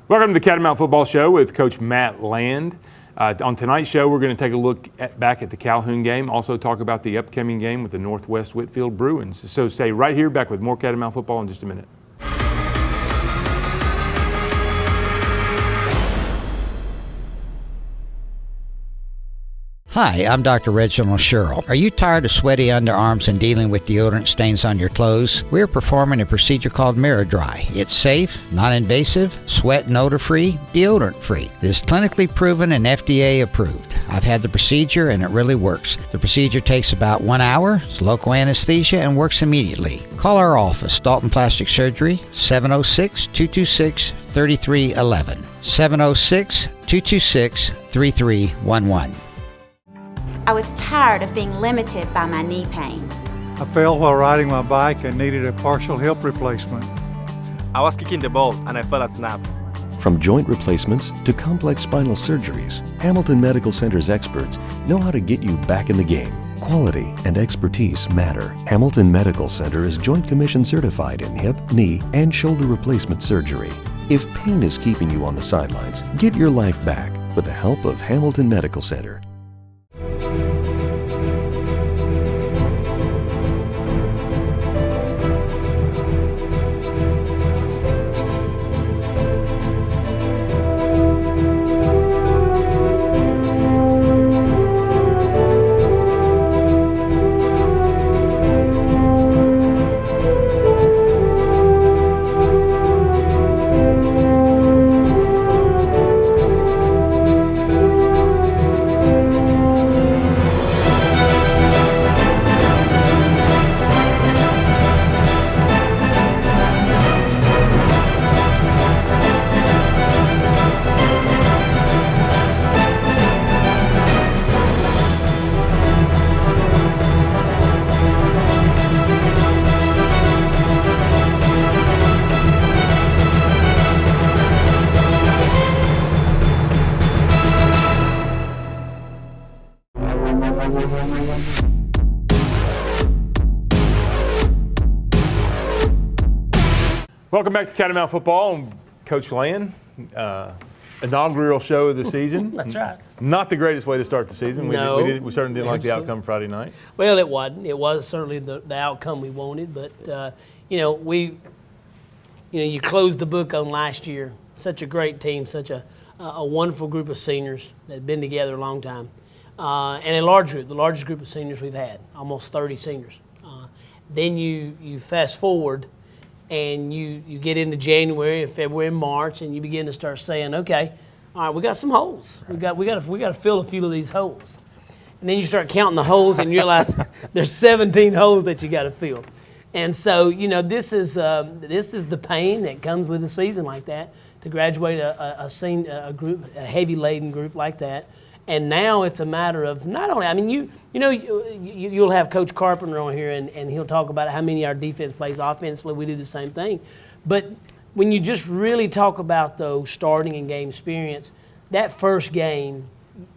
Welcome to the Catamount Football Show with Coach Matt Land. On tonight's show, we're going to take a look back at the Calhoun game, also talk about the upcoming game with the Northwest Whitfield Bruins. So stay right here, back with more Catamount Football in just a minute. Hi, I'm Dr. Reginald Sherrill. Are you tired of sweaty underarms and dealing with deodorant stains on your clothes? We're performing a procedure called Mirror Dry. It's safe, non-invasive, sweat and odor-free, deodorant-free. It is clinically proven and FDA approved. I've had the procedure and it really works. The procedure takes about 1 hour, it's local anesthesia, and works immediately. Call our office, Dalton Plastic Surgery, 706-226-3311. 706-226-3311. I was tired of being limited by my knee pain. I fell while riding my bike and needed a partial hip replacement. I was kicking the ball and I felt a snap. From joint replacements to complex spinal surgeries, Hamilton Medical Center's experts know how to get you back in the game. Quality and expertise matter. Hamilton Medical Center is Joint Commission certified in hip, knee, and shoulder replacement surgery. If pain is keeping you on the sidelines, get your life back with the help of Hamilton Medical Center. Welcome back to Catamount Football. I'm Coach Land. Inaugural show of the season. That's right. Not the greatest way to start the season. No. We certainly didn't like the outcome Friday night. Well, it wasn't. It was certainly the outcome we wanted, but you closed the book on last year. Such a great team, such a wonderful group of seniors that had been together a long time, and a large group, the largest group of seniors we've had, almost 30 seniors. Then you fast forward. And you get into January, February, and March, and you begin to start saying, okay, all right, we got some holes. We got to fill a few of these holes. And then you start counting the holes, and you realize there's 17 holes that you got to fill. And so this is the pain that comes with a season like that, to graduate a heavy laden group like that. And now it's a matter of not only, you'll have Coach Carpenter on here and he'll talk about how many our defense plays offensively. We do the same thing. But when you just really talk about those starting and game experience, that first game,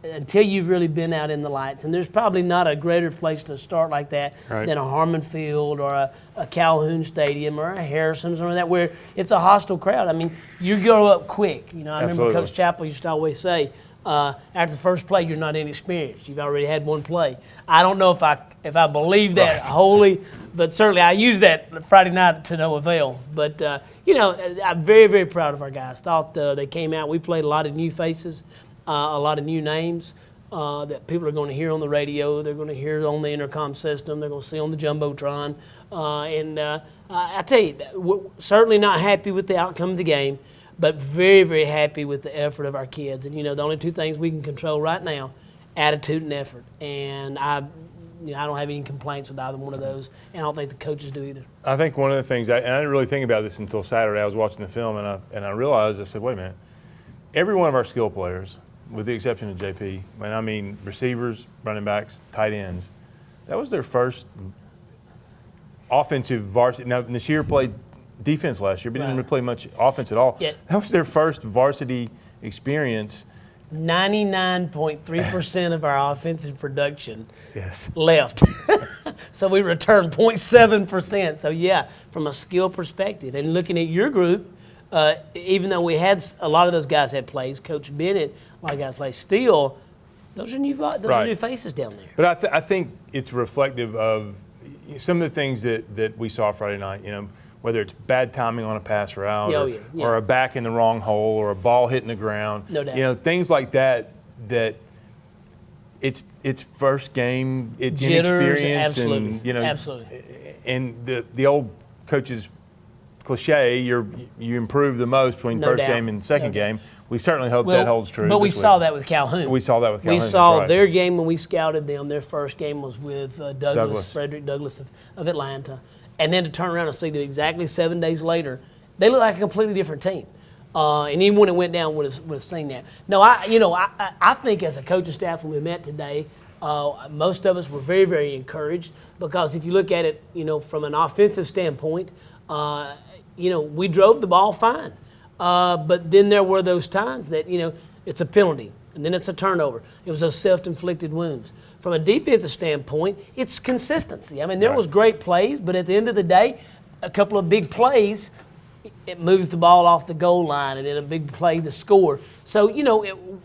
until you've really been out in the lights, and there's probably not a greater place to start like that than a Harmon Field or a Calhoun Stadium or a Harrison or something like that, where it's a hostile crowd. I mean, you grow up quick. I remember Coach Chappell used to always say, after the first play, you're not inexperienced. You've already had one play. I don't know if I believe that wholly, but certainly I used that Friday night to no avail. But, I'm very, very proud of our guys. Thought they came out. We played a lot of new faces, a lot of new names that people are going to hear on the radio. They're going to hear on the intercom system. They're going to see on the Jumbotron. I tell you, we're certainly not happy with the outcome of the game, but very, very happy with the effort of our kids. And, the only two things we can control right now, attitude and effort. And I don't have any complaints with either one of those, and I don't think the coaches do either. I think one of the things, and I didn't really think about this until Saturday. I was watching the film, and I realized, I said, wait a minute. Every one of our skill players, with the exception of JP, and I mean receivers, running backs, tight ends, that was their first offensive varsity. Now, Nasir played defense last year, but didn't really play much offense at all. Yeah. That was their first varsity experience. 99.3% of our offensive production left. So we returned 0.7%. So, from a skill perspective. And looking at your group, even though we had a lot of those guys had plays, Coach Bennett, a lot of guys play. Still, those are new faces down there. But I think it's reflective of some of the things that we saw Friday night. Whether it's bad timing on a pass route, or a back in the wrong hole, or a ball hitting the ground. No doubt. Things like that. That it's first game, it's Jitters, inexperience, absolutely. and Absolutely. And the old coach's cliche, you improve the most between first game and second game. We certainly hope that holds true. But we saw that with Calhoun. We saw that with Calhoun. We saw their game when we scouted them. Their first game was with Frederick Douglass of Atlanta. And then to turn around and see that exactly 7 days later, they look like a completely different team. And even when it went down, would have seen that. No, I think as a coaching staff when we met today, most of us were very, very encouraged because if you look at it, from an offensive standpoint, we drove the ball fine. But then there were those times that, it's a penalty and then it's a turnover. It was those self-inflicted wounds. From a defensive standpoint, it's consistency. I mean, there was great plays, but at the end of the day, a couple of big plays, it moves the ball off the goal line and then a big play to score. So,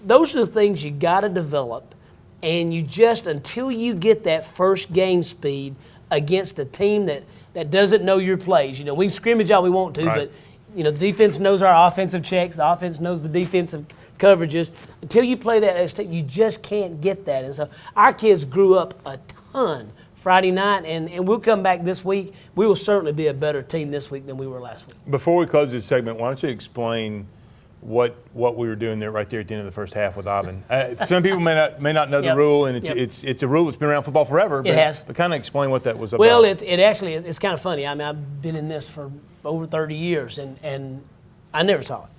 those are the things you got to develop. And you just, until you get that first game speed against a team that doesn't know your plays, we can scrimmage all we want to, but, the defense knows our offensive checks, the offense knows the defensive coverages. Until you play that, you just can't get that. And so our kids grew up a ton Friday night, and we'll come back this week. We will certainly be a better team this week than we were last week. Before we close this segment, why don't you explain what we were doing right there at the end of the first half with Ivan? Some people may not know the rule, and it's a rule that's been around football forever. But, it has. But kind of explain what that was about. Well, it actually it's kind of funny. I mean, I've been in this for over 30 years, and I never saw it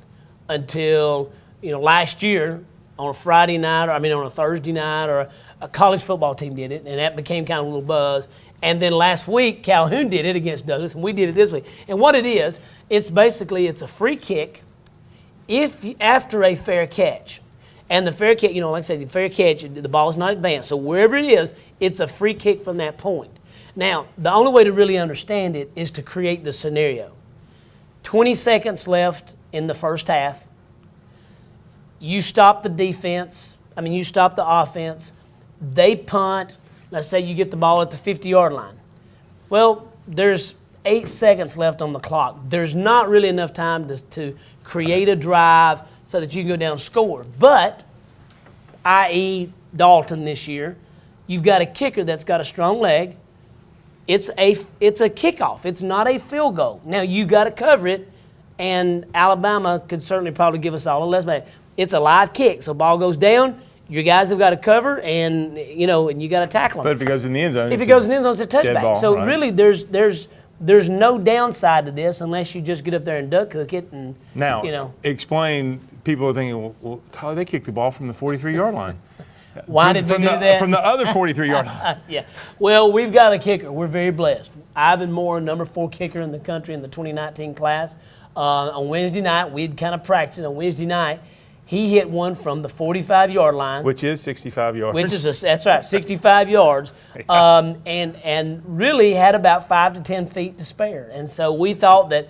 until last year on a Friday night, on a Thursday night, or a college football team did it, and that became kind of a little buzz. And then last week, Calhoun did it against Douglass, and we did it this week. And what it is, it's a free kick after a fair catch. And the fair catch, like I said, the fair catch, the ball is not advanced. So wherever it is, it's a free kick from that point. Now, the only way to really understand it is to create the scenario. 20 seconds left in the first half. You stop the defense. You stop the offense. They punt. Let's say you get the ball at the 50-yard line. Well, there's 8 seconds left on the clock. There's not really enough time to create a drive so that you can go down and score. But, i.e. Dalton this year, you've got a kicker that's got a strong leg. It's a kickoff. It's not a field goal. Now, you got to cover it, and Alabama could certainly probably give us all a lesson. It's a live kick, so ball goes down. Your guys have got to cover, and you got to tackle them. But if it goes in the end zone, it's a touchback. Ball, so really, there's no downside to this unless you just get up there and duck hook it. And now, explain. People are thinking, well, how they kicked the ball from the 43-yard line? Why did we do that? From the other 43-yard line. Yeah. Well, we've got a kicker. We're very blessed. Ivan Moore, number 4 kicker in the country in the 2019 class. On Wednesday night, we'd kind of practiced on Wednesday night. He hit one from the 45-yard line. Which is 65 yards. That's right, 65 yards. And really had about 5 to 10 feet to spare. And so we thought that,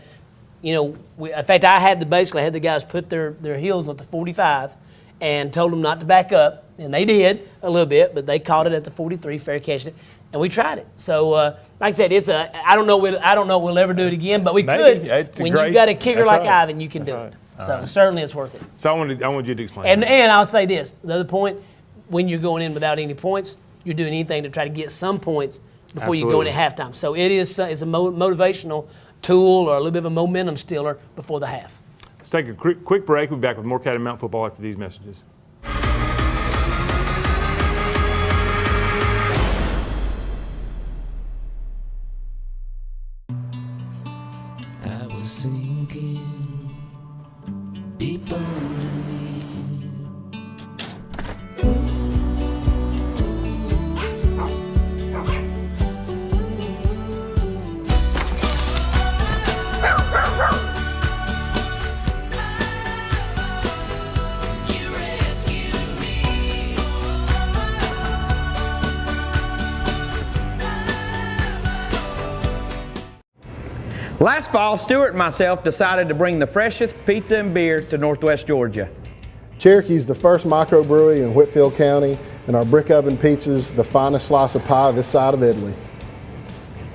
in fact, I had the guys put their heels at the 45 and told them not to back up. And they did a little bit, but they caught it at the 43, fair catch it, and we tried it. So, like I said, I don't know we'll ever do it again, but we could. When you've got a kicker like Ivan, you can do it. So certainly it's worth it. So I want you to explain. And I'll say this: the other point, when you're going in without any points, you're doing anything to try to get some points before you go in at halftime. So it's a motivational tool or a little bit of a momentum stealer before the half. Let's take a quick break. We'll be back with more Catamount football after these messages. I was sinking deep underneath. You rescued me. Last fall, Stuart and myself decided to bring the freshest pizza and beer to Northwest Georgia. Cherokee's the first microbrewery in Whitfield County, and our brick oven pizza's the finest slice of pie this side of Italy.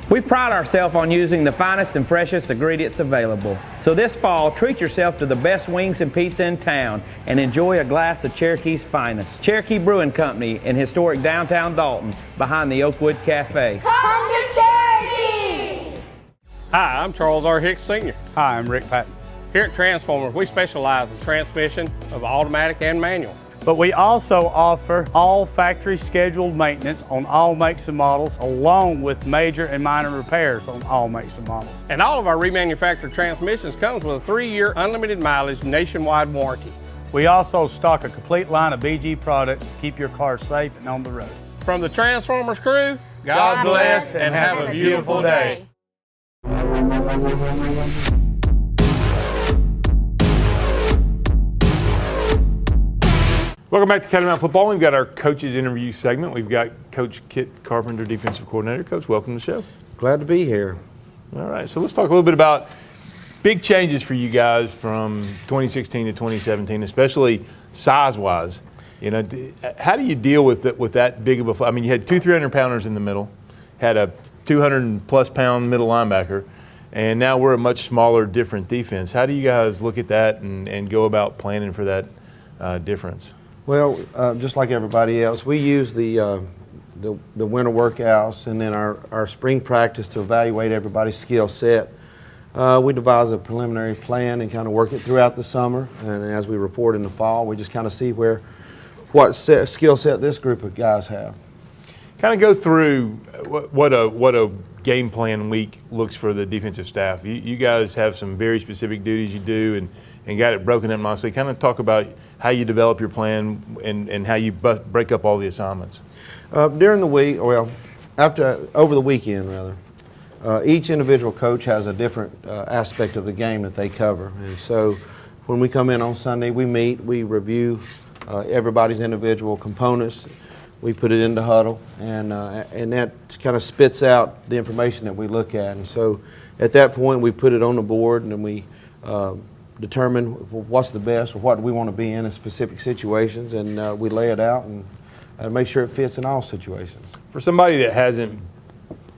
We pride ourselves on using the finest and freshest ingredients available. So this fall, treat yourself to the best wings and pizza in town and enjoy a glass of Cherokee's finest. Cherokee Brewing Company in historic downtown Dalton behind the Oakwood Cafe. Come to Cherokee! Hi, I'm Charles R. Hicks Sr. Hi, I'm Rick Patton. Here at Transformers, we specialize in transmission of automatic and manual. But we also offer all factory scheduled maintenance on all makes and models, along with major and minor repairs on all makes and models. And all of our remanufactured transmissions comes with a 3-year unlimited mileage nationwide warranty. We also stock a complete line of BG products to keep your car safe and on the road. From the Transformers crew, God bless and have a beautiful day. Welcome back to Catamount Football. We've got our coaches interview segment. We've got Coach Kit Carpenter, defensive coordinator. Coach, welcome to the show. Glad to be here. All right, so let's talk a little bit about big changes for you guys from 2016 to 2017, especially size-wise. You know, how do you deal with that big of a? I mean, you had 2 300-pounders in the middle, had a 200-plus pound middle linebacker, and now we're a much smaller, different defense. How do you guys look at that and go about planning for that difference? Well, just like everybody else, we use the winter workouts and then our spring practice to evaluate everybody's skill set. We devise a preliminary plan and kind of work it throughout the summer, and as we report in the fall, we just kind of see what skill set this group of guys have. Kind of go through what a game plan week looks for the defensive staff. You guys have some very specific duties you do and got it broken up nicely. Kind of talk about how you develop your plan and how you break up all the assignments. During the week, over the weekend rather, each individual coach has a different aspect of the game that they cover. And so when we come in on Sunday, we meet, we review everybody's individual components. We put it into huddle, and that kind of spits out the information that we look at. And so at that point, we put it on the board, and then we determine what's the best or what we want to be in specific situations, and we lay it out and make sure it fits in all situations. For somebody that hasn't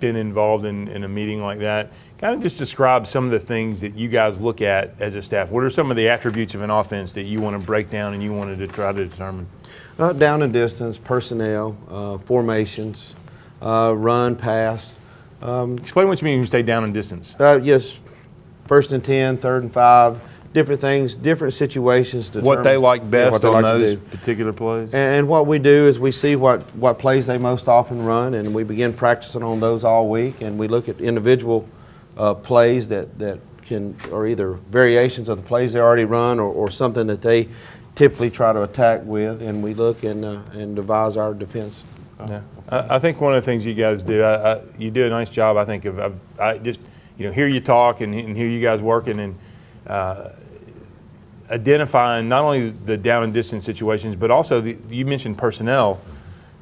been involved in a meeting like that, kind of just describe some of the things that you guys look at as a staff. What are some of the attributes of an offense that you want to break down and you wanted to try to determine? Down and distance, personnel, formations, run, pass. Explain what you mean when you say down and distance. Yes, 1st and 10, 3rd and 5. Different things, different situations. What they like best on those particular plays? And what we do is we see what plays they most often run, and we begin practicing on those all week, and we look at individual plays that are either variations of the plays they already run or something that they typically try to attack with, and we look and devise our defense. Yeah. I think one of the things you guys do, you do a nice job, I think, I just hear you talk and hear you guys working and identifying not only the down and distance situations, but also you mentioned personnel.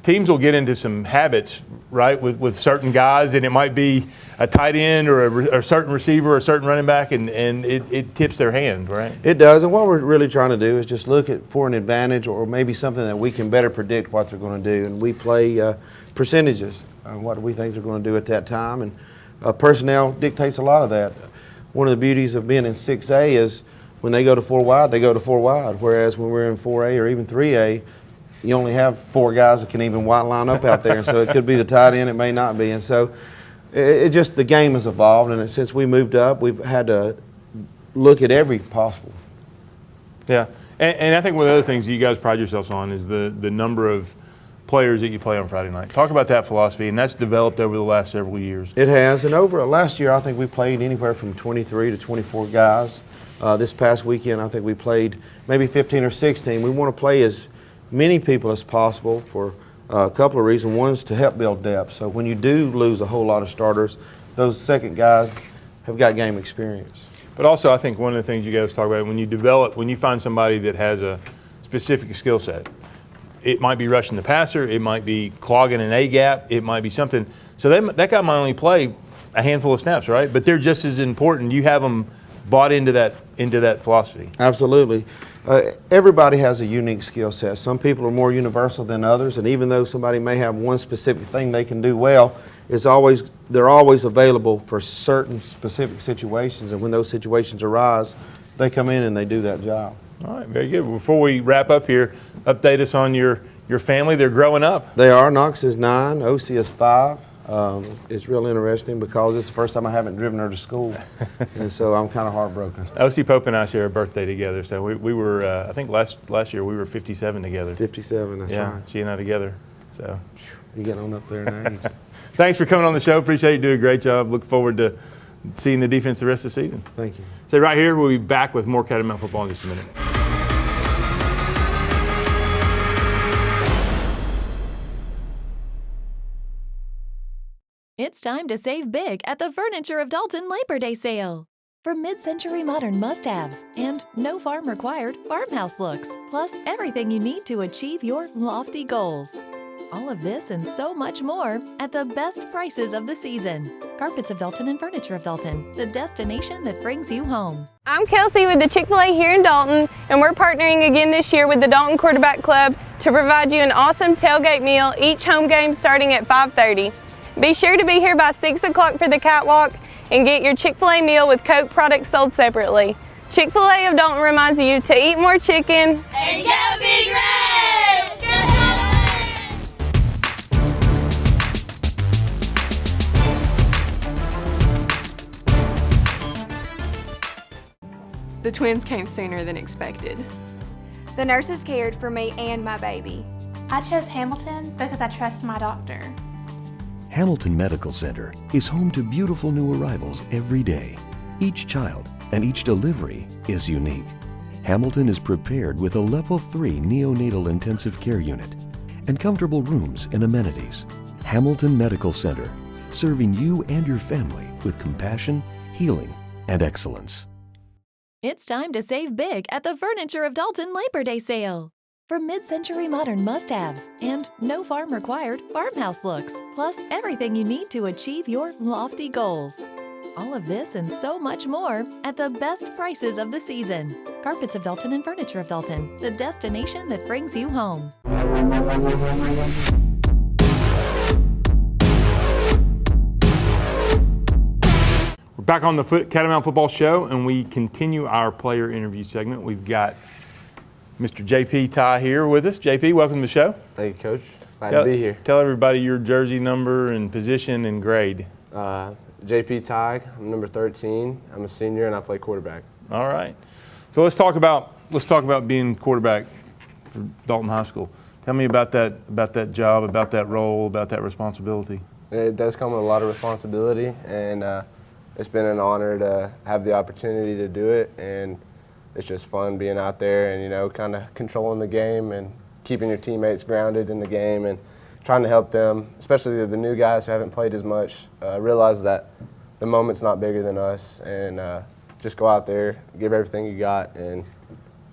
Teams will get into some habits, right, with certain guys, and it might be a tight end or a certain receiver or a certain running back, and it tips their hand, right? It does, and what we're really trying to do is just look for an advantage or maybe something that we can better predict what they're going to do, and we play percentages on what we think they're going to do at that time, and personnel dictates a lot of that. One of the beauties of being in 6A is when they go to 4 wide, they go to 4 wide, whereas when we're in 4A or even 3A, you only have 4 guys that can even white line up out there, and so it could be the tight end, it may not be, and so it just the game has evolved, and since we moved up, we've had to look at every possible. Yeah, and I think one of the other things you guys pride yourselves on is the number of players that you play on Friday night. Talk about that philosophy, and that's developed over the last several years. It has, and over last year, I think we played anywhere from 23 to 24 guys. This past weekend, I think we played maybe 15 or 16. We want to play as many people as possible for a couple of reasons. One is to help build depth. So when you do lose a whole lot of starters, those second guys have got game experience. But also, I think one of the things you guys talk about, when you find somebody that has a specific skill set, it might be rushing the passer, it might be clogging an A gap, it might be something. So that guy might only play a handful of snaps, right? But they're just as important. You have them bought into that philosophy. Absolutely. Everybody has a unique skill set. Some people are more universal than others, and even though somebody may have one specific thing they can do well, they're always available for certain specific situations, and when those situations arise, they come in and they do that job. All right, very good. Before we wrap up here, update us on your family. They're growing up. They are. Knox is 9, OC is 5. It's real interesting because it's the first time I haven't driven her to school, and so I'm kind of heartbroken. OC Pope and I share a birthday together, so we were, I think last year we were 57 together. 57, that's yeah, right. she and I together. So you're getting on up there in age. Thanks for coming on the show. Appreciate you doing a great job. Look forward to seeing the defense the rest of the season. Thank you. So right here, we'll be back with more Catamount football in just a minute. It's time to save big at the Furniture of Dalton Labor Day sale. For mid-century modern must-haves and no farm required farmhouse looks, plus everything you need to achieve your lofty goals. All of this and so much more at the best prices of the season. Carpets of Dalton and Furniture of Dalton, the destination that brings you home. I'm Kelsey with the Chick-fil-A here in Dalton, and we're partnering again this year with the Dalton Quarterback Club to provide you an awesome tailgate meal each home game starting at 5:30. Be sure to be here by 6 o'clock for the catwalk and get your Chick-fil-A meal with Coke products sold separately. Chick-fil-A of Dalton reminds you to eat more chicken And go Big Red! The twins came sooner than expected. The nurses cared for me and my baby. I chose Hamilton because I trust my doctor. Hamilton Medical Center is home to beautiful new arrivals every day. Each child and each delivery is unique. Hamilton is prepared with a level 3 neonatal intensive care unit and comfortable rooms and amenities. Hamilton Medical Center, serving you and your family with compassion, healing, and excellence. It's time to save big at the Furniture of Dalton Labor Day sale. For mid-century modern must-haves and no farm required farmhouse looks, plus everything you need to achieve your lofty goals. All of this and so much more at the best prices of the season. Carpets of Dalton and Furniture of Dalton, the destination that brings you home. We're back on the Catamount Football Show, and we continue our player interview segment. We've got Mr. JP Tighe here with us. JP, welcome to the show. Thank you, Coach. Glad to be here. Tell everybody your jersey number and position and grade. JP Tighe, I'm number 13. I'm a senior and I play quarterback. All right. So let's talk about being quarterback for Dalton High School. Tell me about that job, about that role, about that responsibility. It does come with a lot of responsibility, and it's been an honor to have the opportunity to do it, and it's just fun being out there and, kind of controlling the game and keeping your teammates grounded in the game and trying to help them, especially the new guys who haven't played as much, realize that the moment's not bigger than us, and just go out there, give everything you got, and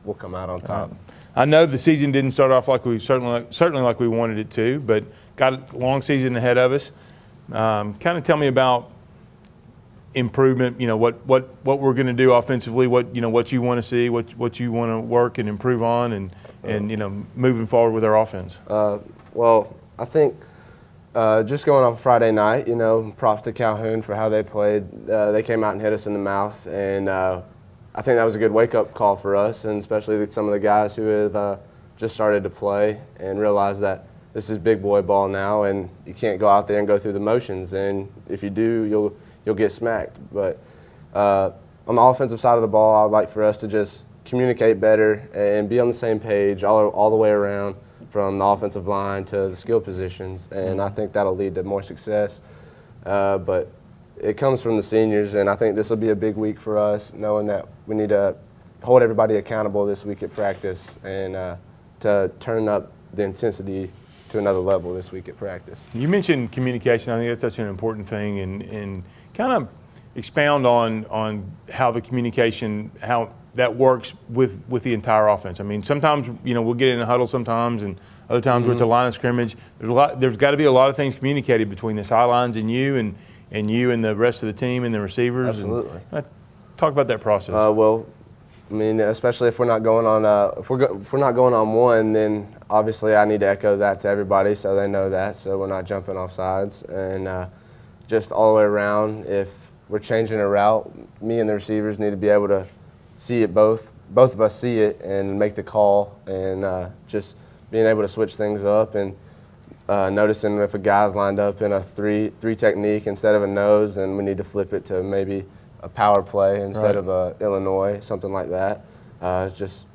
we'll come out on top. I know the season didn't start off like we certainly like we wanted it to, but got a long season ahead of us. Kind of tell me about improvement. What we're going to do offensively. What you want to see. What you want to work and improve on, and moving forward with our offense. Well, I think just going off Friday night, props to Calhoun for how they played. They came out and hit us in the mouth, and I think that was a good wake-up call for us, and especially some of the guys who have just started to play and realize that this is big boy ball now, and you can't go out there and go through the motions, and if you do, you'll get smacked. But on the offensive side of the ball, I'd like for us to just communicate better and be on the same page all the way around, from the offensive line to the skill positions, and I think that'll lead to more success. But it comes from the seniors, and I think this will be a big week for us, knowing that we need to hold everybody accountable this week at practice and to turn up the intensity to another level this week at practice. You mentioned communication. I think that's such an important thing, and kind of expound on how the communication, how that works with the entire offense. I mean, sometimes we'll get in a huddle sometimes, and other times we're at the line of scrimmage. There's got to be a lot of things communicated between the sidelines and you, and and you and the rest of the team and the receivers? Absolutely. Talk about that process. Well, I mean, especially if we're not going on if we're not going on one, then obviously I need to echo that to everybody so they know that, so we're not jumping off sides. And just all the way around, if we're changing a route, me and the receivers need to be able to see it both of us see it and make the call, and just being able to switch things up and noticing if a guy's lined up in a three technique instead of a nose, and we need to flip it to maybe a power play instead of a Illinois, something like that. Just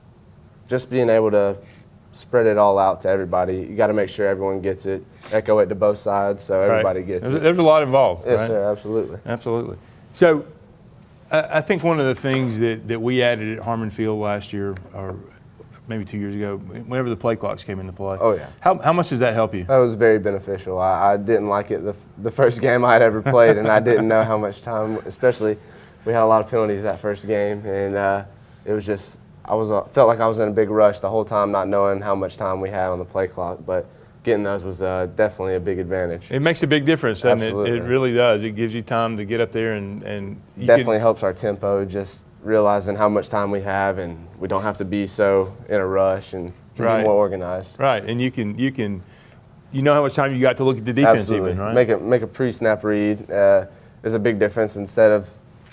being able to spread it all out to everybody. You got to make sure everyone gets it, echo it to both sides so everybody gets it. There's a lot involved. Yes, right? sir, absolutely. Absolutely. So I think one of the things that we added at Harmon Field last year, or maybe 2 years ago, whenever the play clocks came into play. Oh, yeah. How much does that help you? That was very beneficial. I didn't like it the first game I had ever played, and I didn't know how much time, especially we had a lot of penalties that first game, and it was just, felt like I was in a big rush the whole time, not knowing how much time we had on the play clock, but getting those was definitely a big advantage. It makes a big difference, doesn't Absolutely. it? It really does. It gives you time to get up there and you definitely helps our tempo, just realizing how much time we have, and we don't have to be so in a rush and can be more organized. Right, and you know how much time you got to look at the defense. Absolutely. Even, right? Make a pre-snap read is a big difference instead of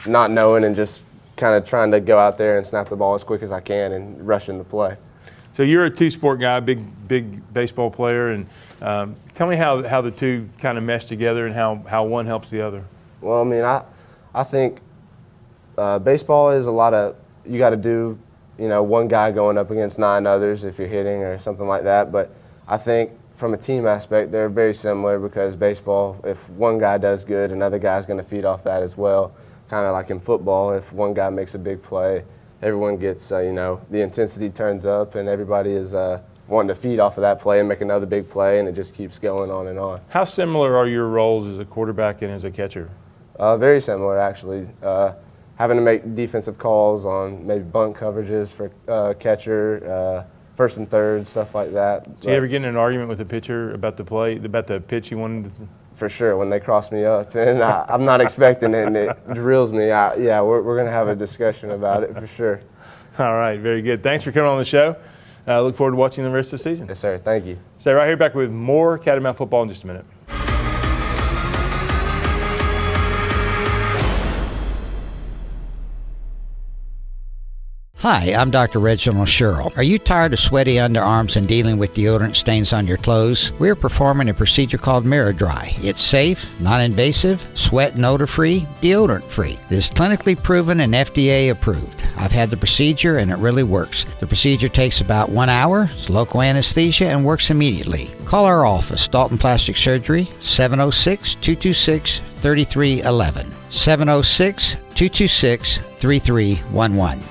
not knowing and just kind of trying to go out there and snap the ball as quick as I can and rushing the play. So you're a two-sport guy, big baseball player, and tell me how the two kind of mesh together and how one helps the other. Well, I mean, I think baseball is a lot of, you got to do, one guy going up against 9 others if you're hitting or something like that. But I think from a team aspect, they're very similar because baseball, if one guy does good, another guy's going to feed off that as well. Kind of like in football, if one guy makes a big play, everyone gets, the intensity turns up and everybody is wanting to feed off of that play and make another big play, and it just keeps going on and on. How similar are your roles as a quarterback and as a catcher? Very similar, actually. Having to make defensive calls on maybe bunt coverages for catcher, first and third, stuff like that. Do you ever get in an argument with the pitcher about the play, about the pitch you wanted to? For sure, when they cross me up, and I'm not expecting it, and it drills me. We're going to have a discussion about it for sure. All right, very good. Thanks for coming on the show. Look forward to watching the rest of the season. Yes, sir. Thank you. Stay right here, back with more Catamount football in just a minute. Hi, I'm Dr. Reginald Sherrill. Are you tired of sweaty underarms and dealing with deodorant stains on your clothes? We're performing a procedure called Mirror Dry. It's safe, non-invasive, sweat and odor-free, deodorant-free. It is clinically proven and FDA approved. I've had the procedure and it really works. The procedure takes about 1 hour, it's local anesthesia, and works immediately. Call our office, Dalton Plastic Surgery, 706-226-3311. 706-226-3311.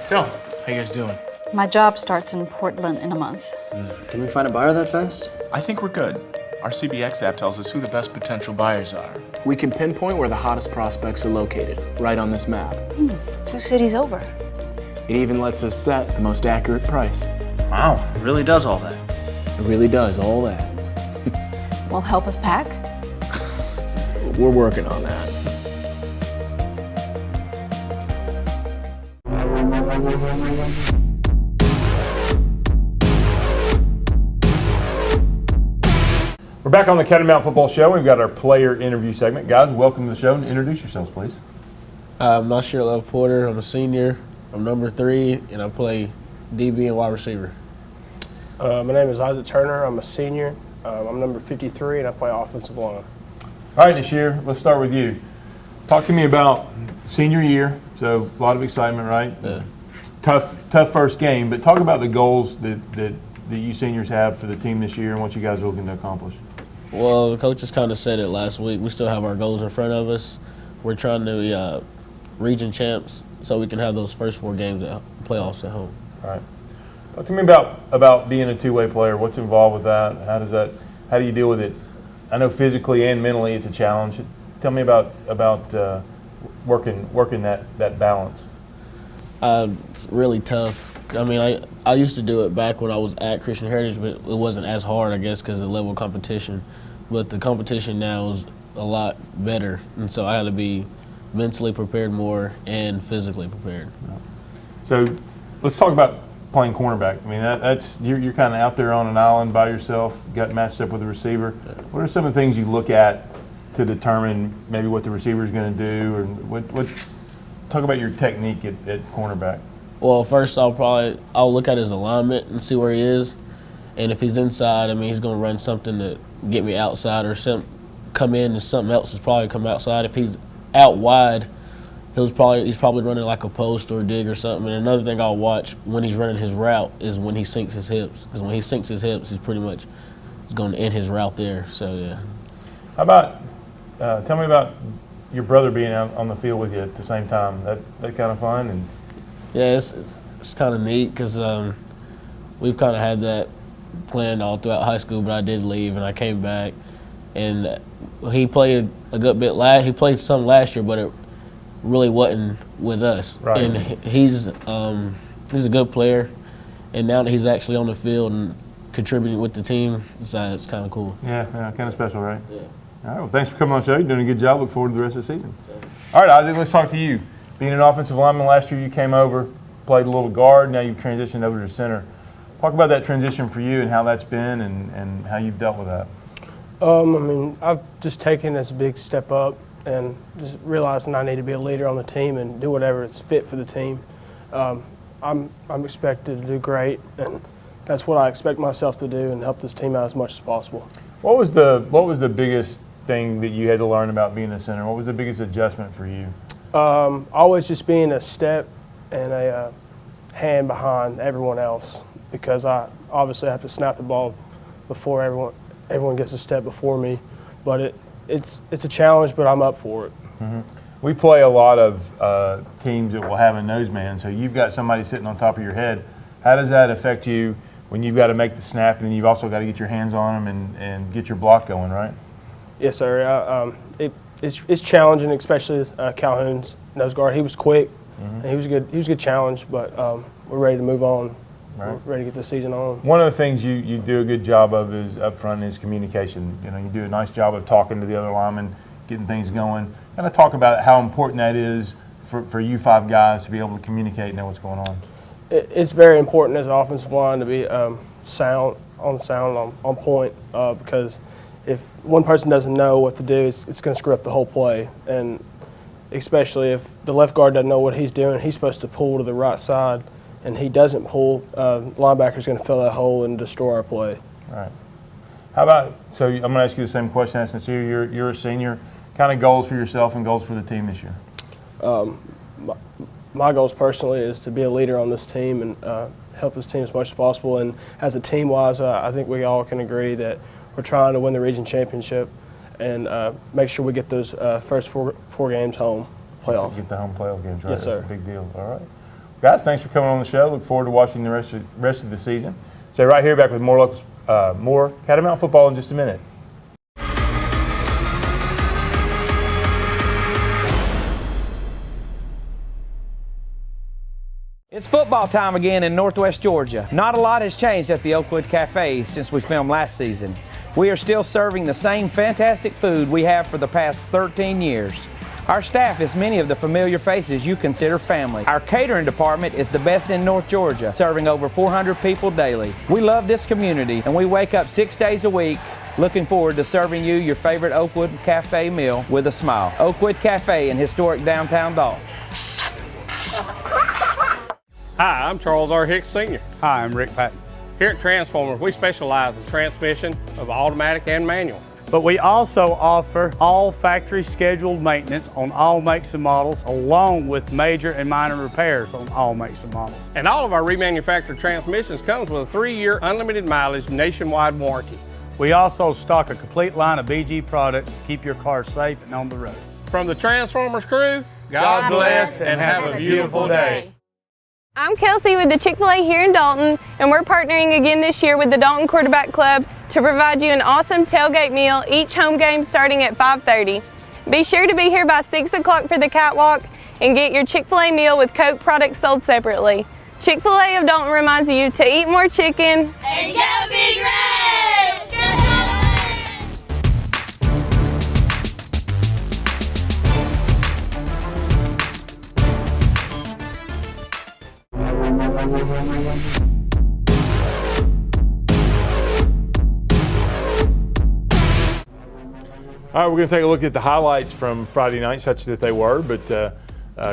So, how you guys doing? My job starts in Portland in a month. Can we find a buyer that fast? I think we're good. Our CBX app tells us who the best potential buyers are. We can pinpoint where the hottest prospects are located, right on this map. 2 cities over. It even lets us set the most accurate price. Wow, it really does all that. It really does all that. Will help us pack? We're working on that. We're back on the Catamount Football Show. We've got our player interview segment. Guys, welcome to the show and introduce yourselves, please. I'm Nasir Love-Porter. I'm a senior. I'm number 3, and I play DB and wide receiver. My name is Issac Turner. I'm a senior. I'm number 53, and I play offensive line. All right, Nasir, let's start with you. Talk to me about senior year. So a lot of excitement, right? Yeah. Tough first game, but talk about the goals that you seniors have for the team this year and what you guys are looking to accomplish. Well, the coaches kind of said it last week. We still have our goals in front of us. We're trying to be region champs so we can have those first 4 games at playoffs at home. All right. Talk to me about being a two-way player. What's involved with that? How do you deal with it? I know physically and mentally it's a challenge. Tell me about working that balance. It's really tough. I mean, I used to do it back when I was at Christian Heritage, but it wasn't as hard, I guess, because of the level of competition. But the competition now is a lot better, and so I had to be mentally prepared more and physically prepared. So let's talk about playing cornerback. I mean, that's you're kind of out there on an island by yourself, got matched up with a receiver. What are some of the things you look at to determine maybe what the receiver is going to do, or what? Talk about your technique at cornerback. Well, first I'll look at his alignment and see where he is, and if he's inside, I mean, he's going to run something to get me outside, or come in and something else is probably come outside. If he's out wide, he's probably running like a post or a dig or something. And another thing I'll watch when he's running his route is when he sinks his hips, because when he sinks his hips, he's pretty much going to end his route there. So yeah. How about tell me about your brother being out on the field with you at the same time? That kind of fun? And yeah, it's kind of neat because we've kind of had that planned all throughout high school, but I did leave and I came back, and he played a good bit. He played some last year, but it really wasn't with us. Right. And he's a good player, and now that he's actually on the field and contributing with the team, it's kind of cool. Yeah, kind of special, right? Yeah. All right, well, thanks for coming on the show. You're doing a good job. Look forward to the rest of the season. All right, Isaac, let's talk to you. Being an offensive lineman last year, you came over, played a little guard, now you've transitioned over to center. Talk about that transition for you and how that's been and how you've dealt with that. I mean, I've just taken this big step up and just realizing I need to be a leader on the team and do whatever is fit for the team. I'm expected to do great, and that's what I expect myself to do and help this team out as much as possible. What was the biggest thing that you had to learn about being a center? What was the biggest adjustment for you? Always just being a step and a hand behind everyone else, because I obviously have to snap the ball before everyone gets a step before me. But it's a challenge, but I'm up for it. Mm-hmm. We play a lot of teams that will have a nose man, so you've got somebody sitting on top of your head. How does that affect you when you've got to make the snap and then you've also got to get your hands on them and get your block going, right? Yes, sir. It's challenging, especially Calhoun's nose guard. He was quick, and he was good. He was a good challenge, but we're ready to move on. Right. We're ready to get the season on. One of the things you do a good job of is up front is communication. You know, you do a nice job of talking to the other linemen, getting things going. Kind of talk about how important that is for you 5 guys to be able to communicate and know what's going on. It's very important as an offensive line to be sound, on point, because if one person doesn't know what to do, it's going to screw up the whole play. And especially if the left guard doesn't know what he's doing, he's supposed to pull to the right side, and he doesn't pull, linebacker's going to fill that hole and destroy our play. Right. How about, so I'm going to ask you the same question as Nasir. You're a senior. Kind of goals for yourself and goals for the team this year? My goals personally is to be a leader on this team and help this team as much as possible. And as a team-wise, I think we all can agree that we're trying to win the region championship and make sure we get those first four games home playoff. Get the home playoff games, right? Yes, sir. That's a big deal. All right. Guys, thanks for coming on the show. Look forward to watching the rest of the season. So right here, back with more Catamount football in just a minute. It's football time again in Northwest Georgia. Not a lot has changed at the Oakwood Cafe since we filmed last season. We are still serving the same fantastic food we have for the past 13 years. Our staff is many of the familiar faces you consider family. Our catering department is the best in North Georgia, serving over 400 people daily. We love this community, and we wake up 6 days a week Looking forward to serving you your favorite Oakwood Cafe meal with a smile. Oakwood Cafe in historic downtown Dalton. Hi, I'm Charles R. Hicks Sr. Hi, I'm Rick Patton. Here at Transformers, we specialize in transmission of automatic and manual. But we also offer all factory scheduled maintenance on all makes and models, along with major and minor repairs on all makes and models. And all of our remanufactured transmissions comes with a 3-year unlimited mileage nationwide warranty. We also stock a complete line of BG products to keep your car safe and on the road. From the Transformers crew, God bless and have a beautiful day. I'm Kelsey with the Chick-fil-A here in Dalton, and we're partnering again this year with the Dalton Quarterback Club to provide you an awesome tailgate meal each home game starting at 5:30. Be sure to be here by 6 o'clock for the catwalk and get your Chick-fil-A meal with Coke products sold separately. Chick-fil-A of Dalton reminds you to eat more chicken And go Big Reds! Go All right, we're going to take a look at the highlights from Friday night, such that they were, but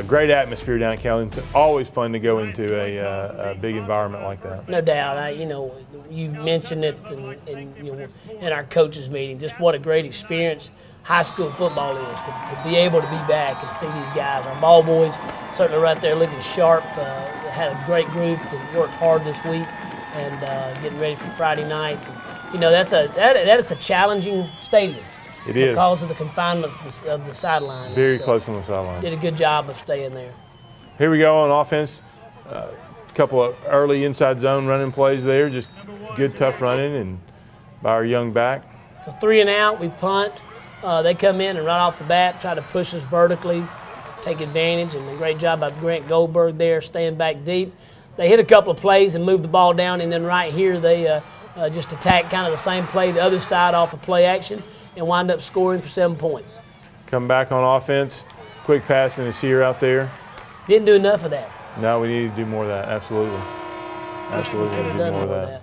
great atmosphere down at Calhoun. It's always fun to go into a big environment like that. No doubt. You mentioned it in our coaches meeting, just what a great experience high school football is, to be able to be back and see these guys. Our ball boys certainly right there looking sharp. Had a great group that worked hard this week and getting ready for Friday night. And, that is a challenging stadium. It is. Because of the confinements of the sideline. Very close on the sideline. Did a good job of staying there. Here we go on offense. A couple of early inside zone running plays there. Just good, tough running and by our young back. So 3 and out, we punt. They come in and right off the bat try to push us vertically, take advantage, and a great job by Grant Goldberg there, staying back deep. They hit a couple of plays and moved the ball down, and then right here they just attacked kind of the same play, the other side off of play action, and wind up scoring for 7 points. Come back on offense. Quick passing is here out there. Didn't do enough of that. No, we need to do more of that. Absolutely. Absolutely Could need have to do done more of more of that.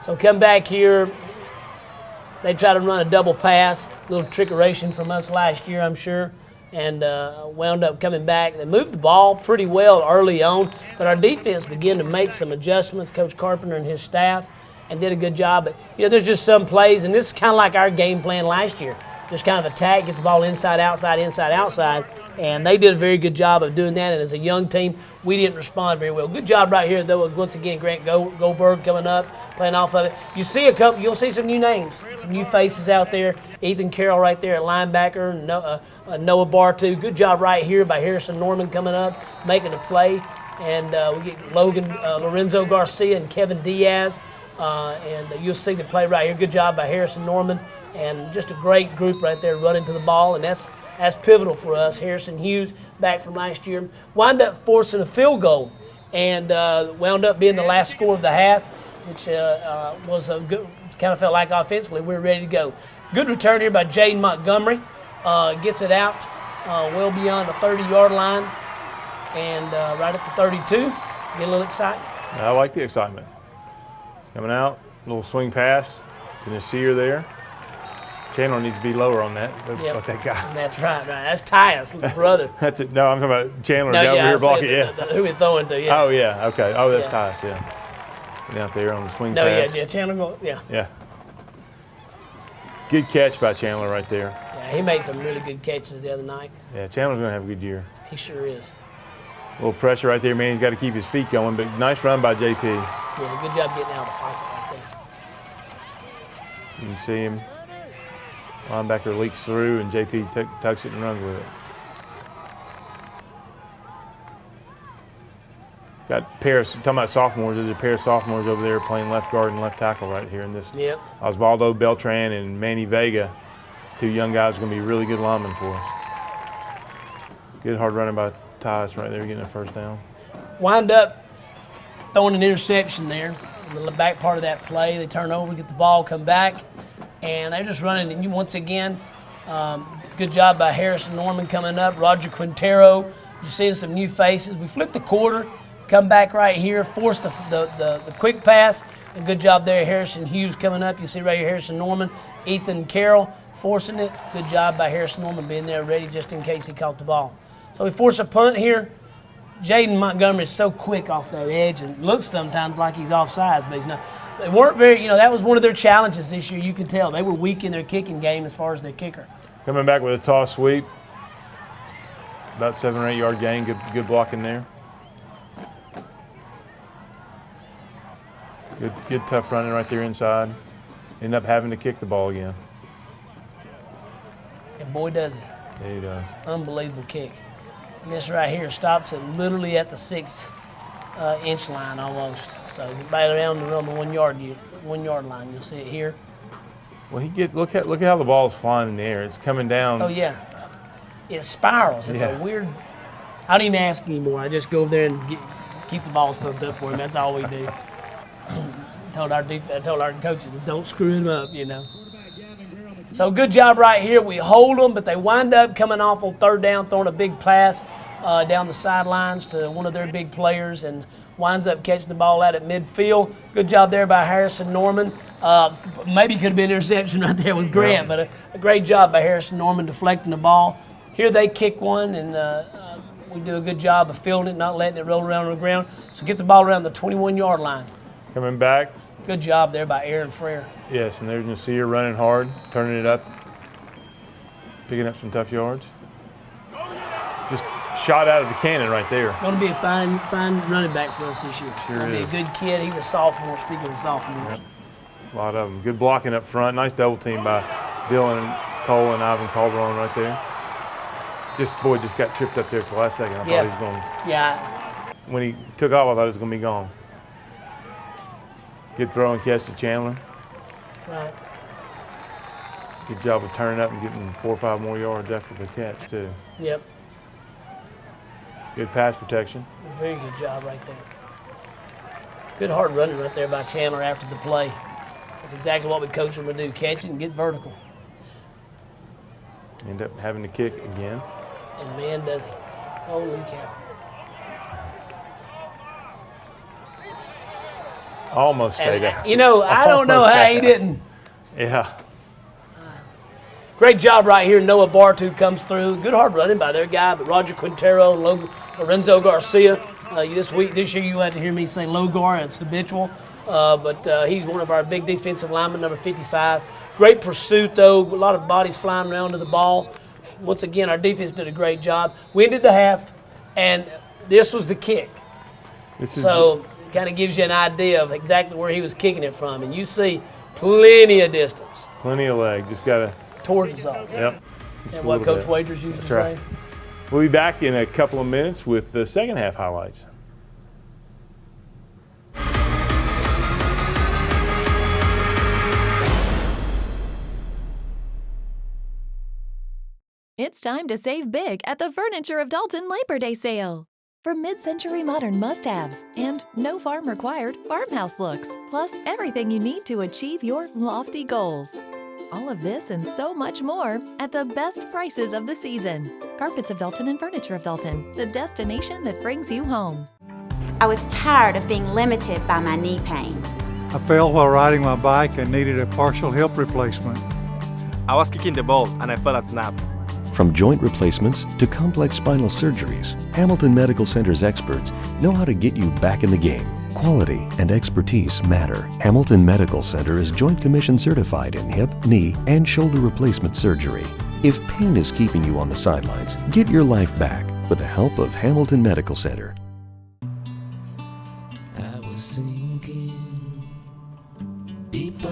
So come back here. They try to run a double pass, a little trickeration from us last year, I'm sure, and wound up coming back. They moved the ball pretty well early on, but our defense began to make some adjustments, Coach Carpenter and his staff, and did a good job. But, there's just some plays, and this is kind of like our game plan last year. Just kind of attack, get the ball inside, outside, and they did a very good job of doing that. And as a young team, we didn't respond very well. Good job right here, though. Once again, Grant Goldberg coming up, playing off of it. You'll see some new names, some new faces out there. Ethan Carroll right there at linebacker, Noah Bartu. Good job right here by Harrison Norman coming up, making a play. And we get Lorenzo Garcia and Kevin Diaz. And you'll see the play right here. Good job by Harrison Norman, and just a great group right there running to the ball, and that's pivotal for us. Harrison Hughes, back from last year, wound up forcing a field goal, and wound up being the last score of the half, which was a good. Kind of felt like offensively we were ready to go. Good return here by Jaden Montgomery, gets it out well beyond the 30-yard line, and right at the 32. Get a little excitement. I like the excitement. Coming out, little swing pass to Nasir there. Chandler needs to be lower on that. Yep. Like that guy. That's right. That's Tyus, little brother. That's it. No, I'm talking about Chandler down here blocking. Who we throwing to? Yeah. Oh yeah. Okay. Oh, that's Tyus. Yeah. And out there on the swing pass. Yeah. Chandler. Yeah. Good catch by Chandler right there. Yeah, he made some really good catches the other night. Yeah, Chandler's gonna have a good year. He sure is. A little pressure right there, man. He's got to keep his feet going, but nice run by JP. Yeah, good job getting out of the pocket right there. You can see him. Linebacker leaks through, and JP tucks it and runs with it. Got pairs, talking about sophomores, there's a pair of sophomores over there playing left guard and left tackle right here in this. Yep. Osvaldo Beltran and Manny Vega, 2 young guys are going to be really good linemen for us. Good hard running by Tyus right there, getting a first down. Wind up throwing an interception there in the back part of that play. They turn over, get the ball, come back, and they're just running. And once again, good job by Harrison Norman coming up. Roger Quintero, you're seeing some new faces. We flipped the quarter, come back right here, forced the quick pass. A good job there. Harrison Hughes coming up. You see right here Harrison Norman, Ethan Carroll forcing it. Good job by Harrison Norman being there ready just in case he caught the ball. So we force a punt here. Jaden Montgomery is so quick off that edge and looks sometimes like he's offsides, but he's not. They weren't very, that was one of their challenges this year. You could tell they were weak in their kicking game as far as their kicker. Coming back with a toss sweep. About 7 or 8 yard gain. Good blocking there. Good tough running right there inside. End up having to kick the ball again. And boy, does he. Yeah, he does. Unbelievable kick. And this right here stops it literally at the 6-inch line almost. So right around the 1 yard line. You'll see it here. Well, look at how the ball is flying in the air. It's coming down. Oh yeah, it spirals. It's a weird. I don't even ask anymore. I just go over there and keep the balls pumped up for him. That's all we do. I told our coaches, don't screw him up, So good job right here. We hold them, but they wind up coming off on 3rd down, throwing a big pass down the sidelines to one of their big players, and winds up catching the ball out at midfield. Good job there by Harrison Norman. Maybe could have been an interception right there with Grant, but a great job by Harrison Norman deflecting the ball. Here they kick one, and we do a good job of fielding it, not letting it roll around on the ground. So get the ball around the 21-yard line. Coming back. Good job there by Aaron Frere. Yes, and there's Nasir running hard, turning it up, picking up some tough yards. Just shot out of the cannon right there. Going to be a fine running back for us this year. Sure Going to be a good kid. He's a sophomore, speaking of sophomores. Yep. A lot of them. Good blocking up front. Nice double team by Dylan Cole and Ivan Calderon right there. Just got tripped up there at the last second. I thought he was going. Yeah. When he took off, I thought he was going to be gone. Good throw and catch to Chandler. Right. Good job of turning up and getting 4 or 5 more yards after the catch, too. Yep. Good pass protection. Very good job right there. Good hard running right there by Chandler after the play. That's exactly what we coach him to do, catch it and get vertical. End up having to kick again. And man, does he. Holy cow. Almost stayed out. I don't know how he didn't. Yeah. Great job right here. Noah Bartu comes through. Good hard running by their guy, but Roger Quintero and Lorenzo Garcia. This year you had to hear me say Logar. It's habitual. But he's one of our big defensive linemen, number 55. Great pursuit, though. A lot of bodies flying around to the ball. Once again, our defense did a great job. We ended the half, and this was the kick. Kind of gives you an idea of exactly where he was kicking it from. And you see plenty of distance. Plenty of leg. Just got to. Towards us off. Yep. And what Coach Wagers used to say. We'll be back in a couple of minutes with the second half highlights. It's time to save big at the Furniture of Dalton Labor Day sale. For mid-century modern must-haves and no farm required farmhouse looks, plus everything you need to achieve your lofty goals. All of this and so much more at the best prices of the season. Carpets of Dalton and Furniture of Dalton, the destination that brings you home. I was tired of being limited by my knee pain. I fell while riding my bike and needed a partial hip replacement. I was kicking the ball and I felt a snap. From joint replacements to complex spinal surgeries, Hamilton Medical Center's experts know how to get you back in the game. Quality and expertise matter. Hamilton Medical Center is Joint Commission certified in hip, knee, and shoulder replacement surgery. If pain is keeping you on the sidelines, get your life back with the help of Hamilton Medical Center. I was sinking deep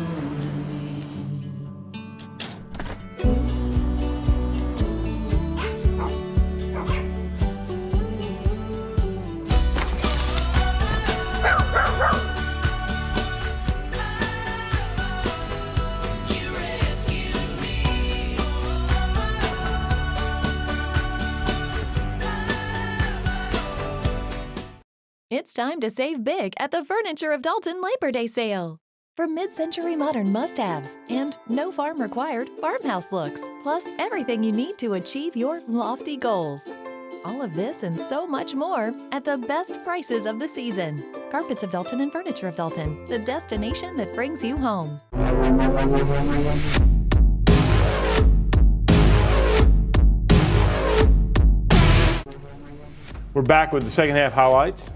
It's time to save big at the Furniture of Dalton Labor Day sale. For mid-century modern must-haves and no farm required farmhouse looks, plus everything you need to achieve your lofty goals. All of this and so much more at the best prices of the season. Carpets of Dalton and Furniture of Dalton, the destination that brings you home. We're back with the second half highlights.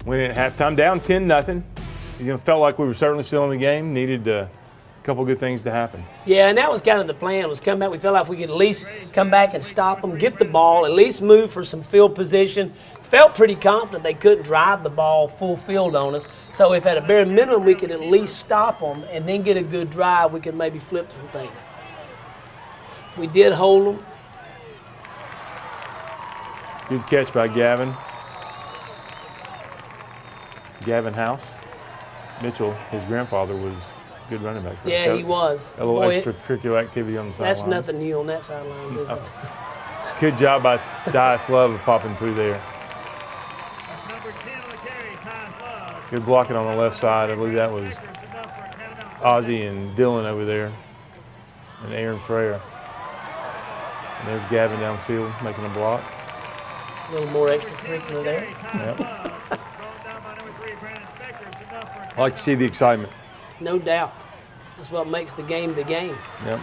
Winning at halftime, down 10-0. Felt like we were certainly still in the game. Needed a couple good things to happen. Yeah, and that was kind of the plan, was come back. We felt like we could at least come back and stop them, get the ball, at least move for some field position. Felt pretty confident they couldn't drive the ball full field on us. So if at a bare minimum we could at least stop them and then get a good drive, we could maybe flip some things. We did hold them. Good catch by Gavin. Gavin House. Mitchell, his grandfather, was a good running back. Yeah, he was. A little extracurricular activity on the sideline. That's nothing new on that sideline, is it? Good job by Dice Love popping through there. Good blocking on the left side. I believe that was Ozzie and Dylan over there, and Aaron Frere. And there's Gavin downfield making a block. A little more extracurricular there. Yep. I like to see the excitement. No doubt. That's what makes the game the game. Yep.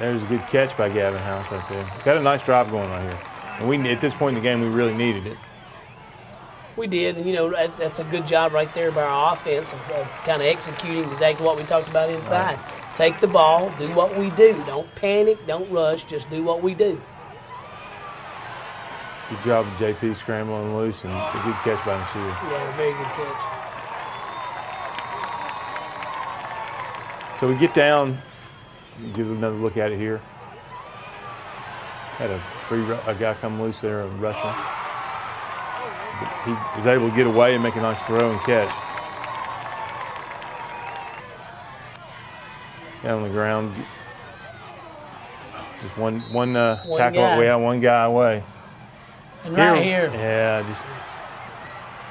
There's a good catch by Gavin House right there. Got a nice drive going right here. And at this point in the game, we really needed it. We did, and that's a good job right there by our offense of kind of executing exactly what we talked about inside. Right. Take the ball, do what we do. Don't panic, don't rush, just do what we do. Good job of JP scrambling loose, and a good catch by Nasir. Yeah, very good catch. So we get down, give another look at it here. Had a guy come loose there, a rusher. But he was able to get away and make a nice throw and catch. Down on the ground. Just one tackle. We had one guy away. And right here. Yeah, just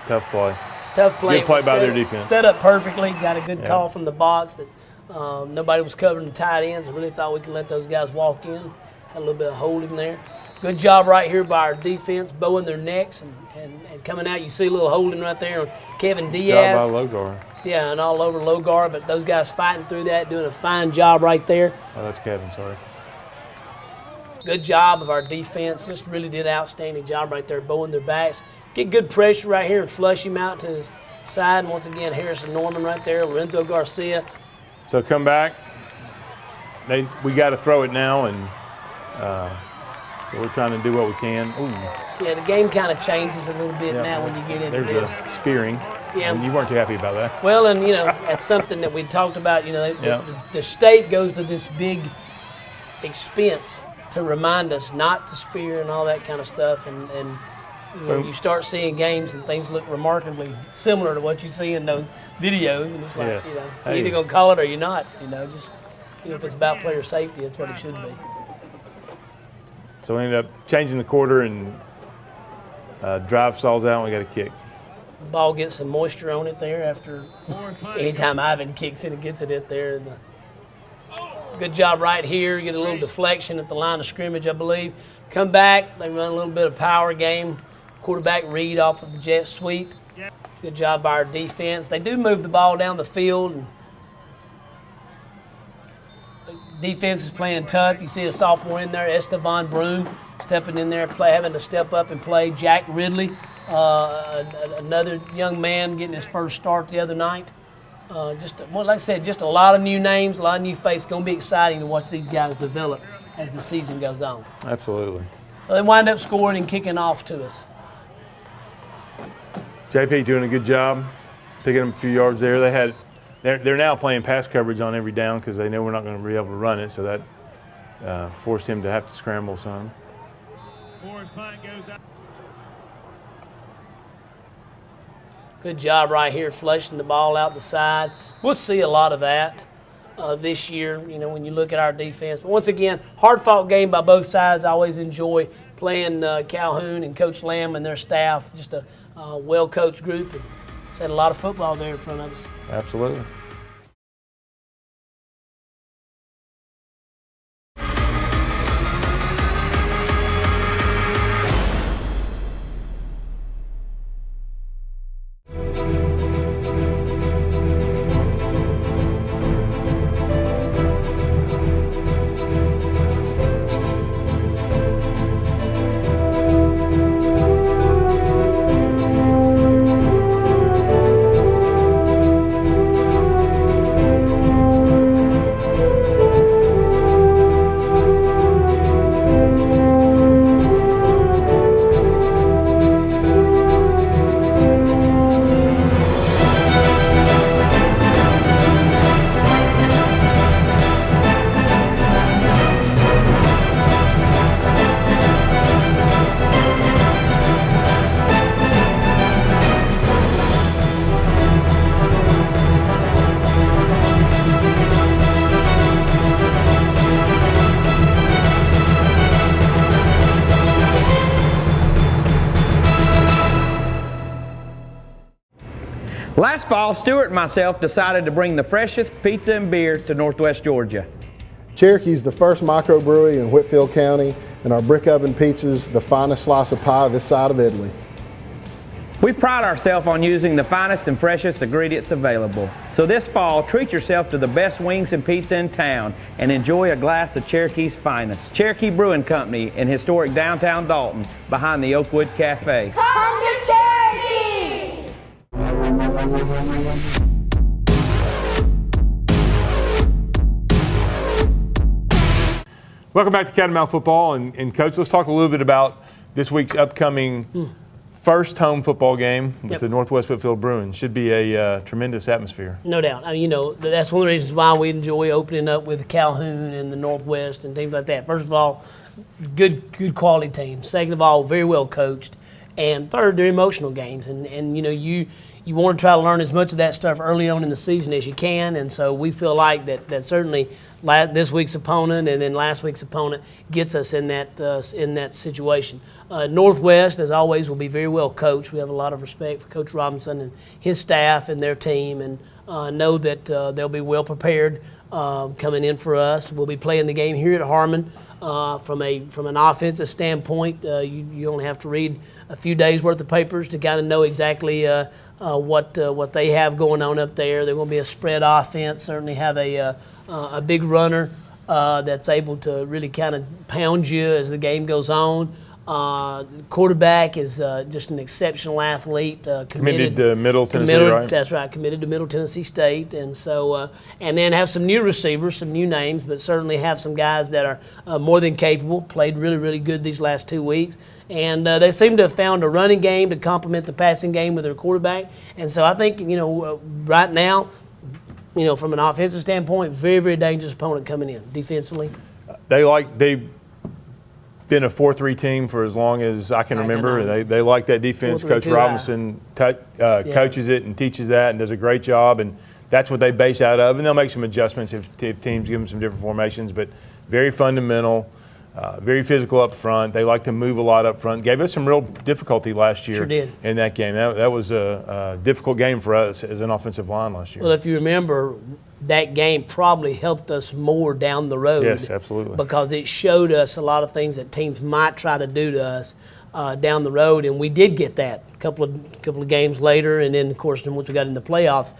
tough play. Tough play. Good play by their defense. Set up perfectly. Got a good call from the box that nobody was covering the tight ends. I really thought we could let those guys walk in. Had a little bit of holding there. Good job right here by our defense, bowing their necks and coming out. You see a little holding right there on Kevin Diaz. Job by Logar. Yeah, and all over Logar, but those guys fighting through that, doing a fine job right there. Oh, that's Kevin, sorry. Good job of our defense. Just really did an outstanding job right there, bowing their backs. Get good pressure right here and flush him out to his side. And once again, Harrison Norman right there, Lorenzo Garcia. So come back. We got to throw it now, and so we're trying to do what we can. Ooh. Yeah, the game kind of changes a little bit now when you get into this. There's a spearing. Yeah. And you weren't too happy about that. Well, and, that's something that we talked about. The state goes to this big expense to remind us not to spear and all that kind of stuff. And you start seeing games and things look remarkably similar to what you see in those videos. And it's like, you're either going to call it or you're not. If it's about player safety, that's what it should be. So we ended up changing the quarter, and drive stalls out, and we got a kick. The ball gets some moisture on it there after anytime Ivan kicks it and gets it in there. Good job right here. Get a little deflection at the line of scrimmage, I believe. Come back. They run a little bit of power game. Quarterback read off of the jet sweep. Good job by our defense. They do move the ball down the field. And the defense is playing tough. You see a sophomore in there, Esteban Broom, stepping in there, having to step up and play. Jack Ridley, another young man getting his first start the other night. Like I said, just a lot of new names, a lot of new faces. It's going to be exciting to watch these guys develop as the season goes on. Absolutely. So they wind up scoring and kicking off to us. JP doing a good job, picking up a few yards there. They're now playing pass coverage on every down because they know we're not going to be able to run it, so that forced him to have to scramble some. Good job right here, flushing the ball out the side. We'll see a lot of that this year, when you look at our defense. But once again, hard-fought game by both sides. I always enjoy playing Calhoun and Coach Lamb and their staff. Just a well-coached group. And had a lot of football there in front of us. Absolutely. Last fall, Stuart and myself decided to bring the freshest pizza and beer to Northwest Georgia. Cherokee's the first microbrewery in Whitfield County, and our brick oven pizza's the finest slice of pie this side of Italy. We pride ourselves on using the finest and freshest ingredients available. So this fall, treat yourself to the best wings and pizza in town and enjoy a glass of Cherokee's finest. Cherokee Brewing Company in historic downtown Dalton behind the Oakwood Cafe. Come to Cherokee! Welcome back to Catamount Football. And Coach, let's talk a little bit about this week's upcoming first home football game with the Northwest Whitfield Bruins. Should be a tremendous atmosphere. No doubt. I mean, you know, that's one of the reasons why we enjoy opening up with Calhoun and the Northwest and things like that. First of all, good quality team. Second of all, very well coached. And third, they're emotional games. And you know, you want to try to learn as much of that stuff early on in the season as you can. And so we feel like that certainly this week's opponent and then last week's opponent gets us in that situation. Northwest, as always, will be very well coached. We have a lot of respect for Coach Robinson and his staff and their team, and know that they'll be well prepared coming in for us. We'll be playing the game here at Harmon. From an offensive standpoint, you only have to read a few days worth of papers to kind of know exactly what they have going on up there. They're going to be a spread offense. Certainly have a big runner that's able to really kind of pound you as the game goes on. Quarterback is just an exceptional athlete. Committed to Middle Tennessee, right? That's right, committed to Middle Tennessee State. And so, and then have some new receivers, some new names, but certainly have some guys that are more than capable, played really, really good these last 2 weeks. And they seem to have found a running game to complement the passing game with their quarterback. And so I think, you know, right now, you know, from an offensive standpoint, very, very dangerous opponent coming in defensively. They've been a 4-3 team for as long as I can remember. They like that defense. Coach Robinson coaches it and teaches that and does a great job, and that's what they base out of. And they'll make some adjustments if teams give them some different formations, but very fundamental, very physical up front. They like to move a lot up front. Gave us some real difficulty last year in that game. That was a difficult game for us as an offensive line last year. Well, if you remember, that game probably helped us more down the road. Yes, absolutely. Because it showed us a lot of things that teams might try to do to us down the road, and we did get that a couple of games later. And then, of course, once we got in the playoffs,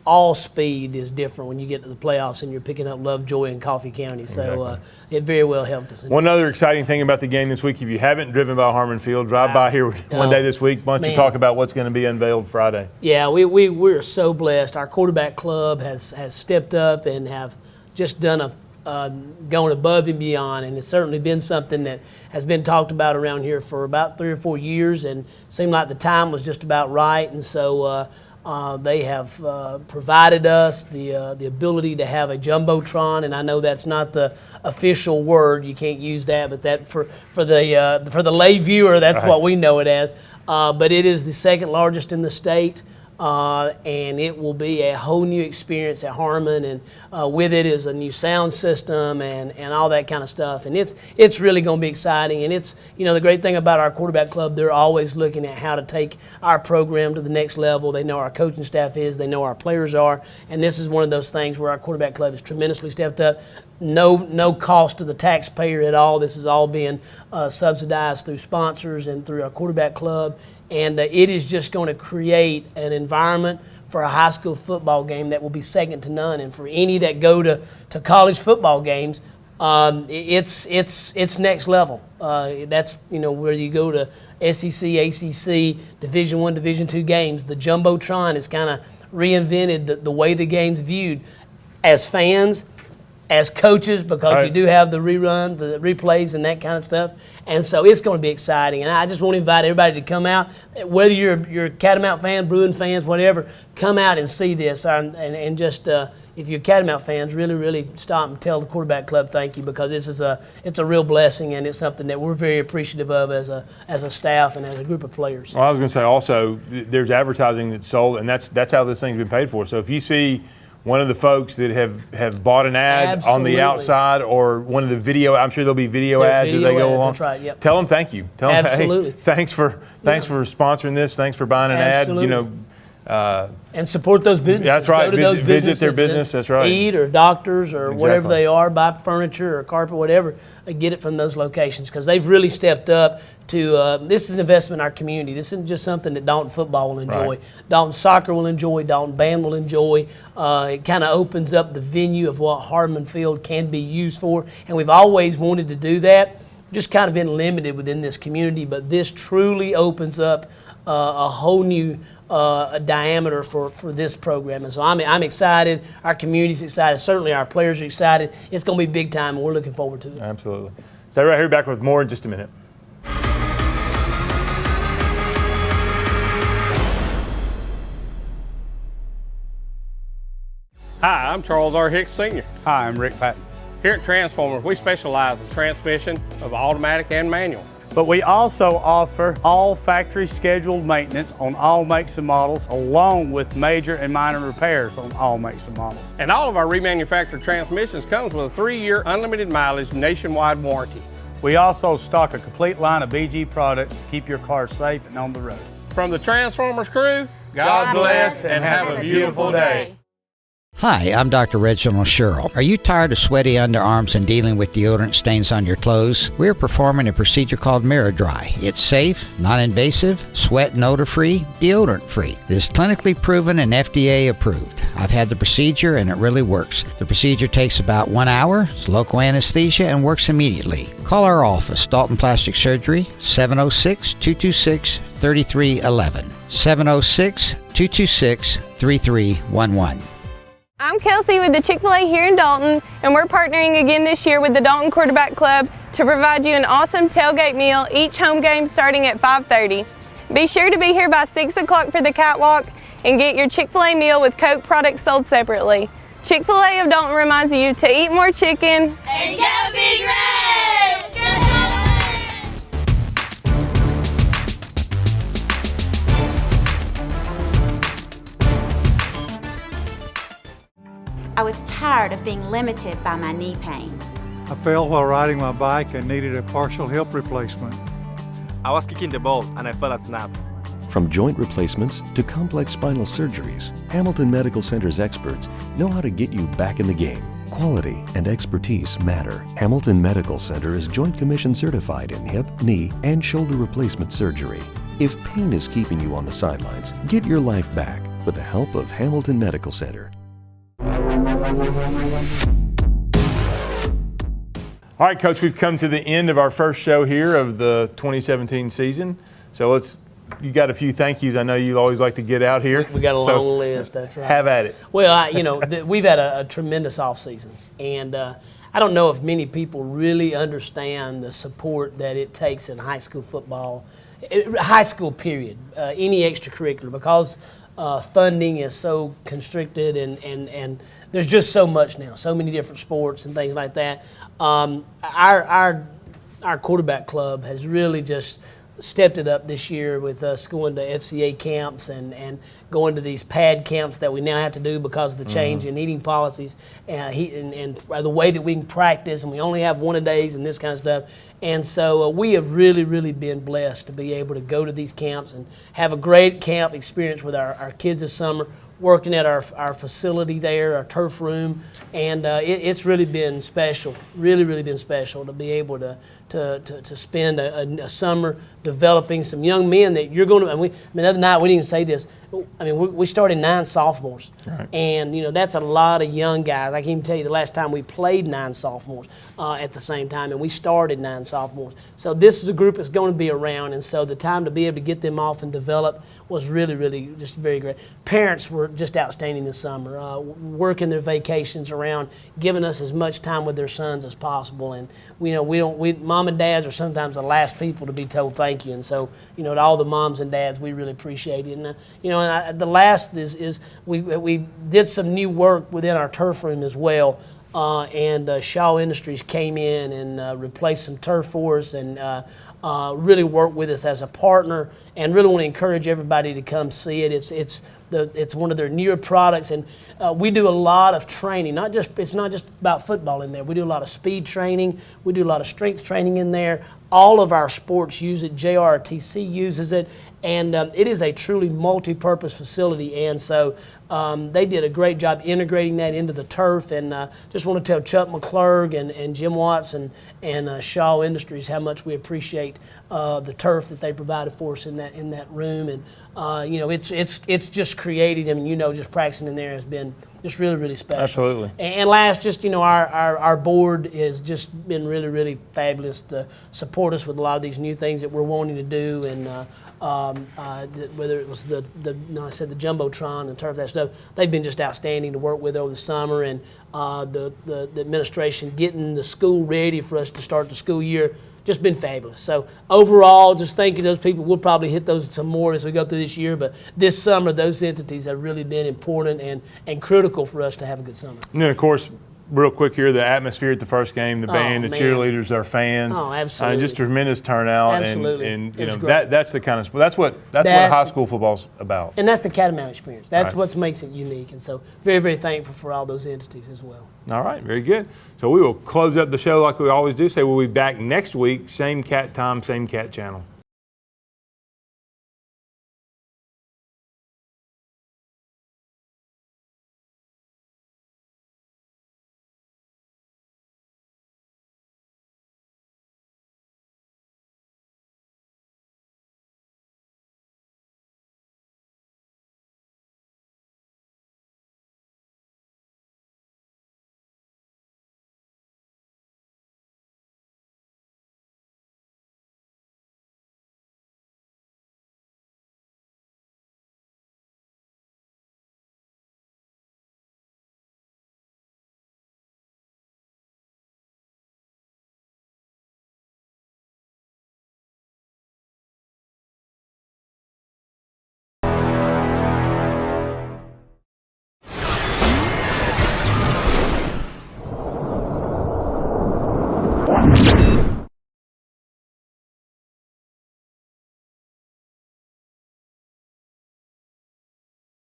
all speed is different when you get to the playoffs and you're picking up Lovejoy and Coffee County. So it very well helped us. One other exciting thing about the game this week, if you haven't driven by Harmon Field, drive by here one day this week. Why don't you talk about what's going to be unveiled Friday? Yeah, we're so blessed. Our quarterback club has stepped up and have just done going above and beyond, and it's certainly been something that has been talked about around here for about 3 or 4 years, and it seemed like the time was just about right. And so they have provided us the ability to have a jumbotron, and I know that's not the official word. You can't use that, but that for the lay viewer, that's what we know it as. But it is the second largest in the state. And it will be a whole new experience at Harmon, and with it is a new sound system and all that kind of stuff. And it's really going to be exciting. And it's, you know, the great thing about our quarterback club, they're always looking at how to take our program to the next level. They know our coaching staff is, they know our players are, and this is one of those things where our quarterback club has tremendously stepped up. No cost to the taxpayer at all. This is all being subsidized through sponsors and through our quarterback club. And it is just going to create an environment for a high school football game that will be second to none. And for any that go to college football games, it's next level. That's, you know, where you go to SEC, ACC, Division I, Division II games. The Jumbotron has kind of reinvented the way the game's viewed as fans, as coaches, because you do have the reruns, the replays, and that kind of stuff. And so it's going to be exciting. And I just want to invite everybody to come out, whether you're a Catamount fan, Bruin fans, whatever, come out and see this. And just, if you're Catamount fans, really, really stop and tell the quarterback club thank you, because it's a real blessing, and it's something that we're very appreciative of as a staff and as a group of players. Well, I was going to say also, there's advertising that's sold, and that's how this thing's been paid for. So if you see one of the folks that have bought an ad on the outside, or one of the video, I'm sure there'll be video ads as they go along. That's right, yep. Tell them thank you. Tell them, absolutely. hey, thanks for sponsoring this. Thanks for buying an ad. You know, And support those businesses. That's right. Go to those Visit their businesses business. That's right. Eat or doctors or whatever Exactly. they are, buy furniture or carpet, whatever. Get it from those locations because they've really stepped up to. This is an investment in our community. This isn't just something that Dalton football will enjoy. Right. Dalton soccer will enjoy. Dalton band will enjoy. It kind of opens up the venue of what Hardman Field can be used for, and we've always wanted to do that. Just kind of been limited within this community, but this truly opens up a whole new diameter for this program. And so I'm excited. Our community's excited. Certainly our players are excited. It's going to be big time, and we're looking forward to it. Absolutely. So right here, back with more in just a minute. Hi, I'm Charles R. Hicks Sr. Hi, I'm Rick Patton. Here at Transformers, we specialize in transmission of automatic and manual. But we also offer all factory scheduled maintenance on all makes and models, along with major and minor repairs on all makes and models. And all of our remanufactured transmissions comes with a 3-year unlimited mileage nationwide warranty. We also stock a complete line of BG products to keep your car safe and on the road. From the Transformers crew, God bless and have a beautiful day. Hi, I'm Dr. Reginald Sherrill. Are you tired of sweaty underarms and dealing with deodorant stains on your clothes? We're performing a procedure called Mirror Dry. It's safe, non-invasive, sweat and odor-free, deodorant-free. It is clinically proven and FDA approved. I've had the procedure and it really works. The procedure takes about 1 hour, it's local anesthesia, and works immediately. Call our office, Dalton Plastic Surgery, 706-226-3311. 706-226-3311. I'm Kelsey with the Chick-fil-A here in Dalton, and we're partnering again this year with the Dalton Quarterback Club to provide you an awesome tailgate meal each home game starting at 5:30. Be sure to be here by 6 o'clock for the catwalk and get your Chick-fil-A meal with Coke products sold separately. Chick-fil-A of Dalton reminds you to eat more chicken And go Big Red! Let's go Dalton! I was tired of being limited by my knee pain. I fell while riding my bike and needed a partial hip replacement. I was kicking the ball and I felt a snap. From joint replacements to complex spinal surgeries, Hamilton Medical Center's experts know how to get you back in the game. Quality and expertise matter. Hamilton Medical Center is Joint Commission certified in hip, knee, and shoulder replacement surgery. If pain is keeping you on the sidelines, get your life back with the help of Hamilton Medical Center. All right, Coach, we've come to the end of our first show here of the 2017 season. So you got a few thank yous I know you always like to get out here. We got a long list, that's right. Have at it. Well, we've had a tremendous offseason, and I don't know if many people really understand the support that it takes in high school football, high school period, any extracurricular, because funding is so constricted and there's just so much now, so many different sports and things like that. Our quarterback club has really just stepped it up this year with us going to FCA camps and going to these pad camps that we now have to do because of the change in eating policies and the way that we can practice, and we only have one-a-days and this kind of stuff. And so we have really, really been blessed to be able to go to these camps and have a great camp experience with our kids this summer, working at our facility there, our turf room, and it's really been special, really, really been special to be able to spend a summer developing some young men that you're going to, the other night we didn't even say this, we started 9 sophomores, right. And that's a lot of young guys. I can even tell you the last time we played 9 sophomores at the same time, and we started 9 sophomores. So this is a group that's going to be around, and so the time to be able to get them off and develop was really, really just very great. Parents were just outstanding this summer, working their vacations around, giving us as much time with their sons as possible, and mom and dads are sometimes the last people to be told thank you, and so to all the moms and dads, we really appreciate it. And the last is we did some new work within our turf room as well, and Shaw Industries came in and replaced some turf for us and really worked with us as a partner, and really want to encourage everybody to come see it. It's one of their newer products, and we do a lot of training. It's not just about football in there. We do a lot of speed training. We do a lot of strength training in there. All of our sports use it. JRTC uses it, And it is a truly multi-purpose facility, and so they did a great job integrating that into the turf. And just want to tell Chuck McClurg and Jim Watts and Shaw Industries how much we appreciate the turf that they provided for us in that room. And you know, it's just created. I mean, you know, just practicing in there has been just really, really special. Absolutely. And last, just, you know, our board has just been really, really fabulous to support us with a lot of these new things that we're wanting to do. And whether it was the Jumbotron and turf, that stuff, they've been just outstanding to work with over the summer. And the administration getting the school ready for us to start the school year, just been fabulous. So overall, just thanking those people. We'll probably hit those some more as we go through this year, but this summer, those entities have really been important and critical for us to have a good summer. And then, of course, real quick here, the atmosphere at the first game, the band, the cheerleaders, our fans. Oh, absolutely. Just tremendous turnout. Absolutely. And you know, that's the kind of that's what high school football's about. And that's the Catamount experience. That's right. what makes it unique. And so very, very thankful for all those entities as well. All right, very good. So we will close up the show like we always do. Say we'll be back next week, same cat time, same cat channel.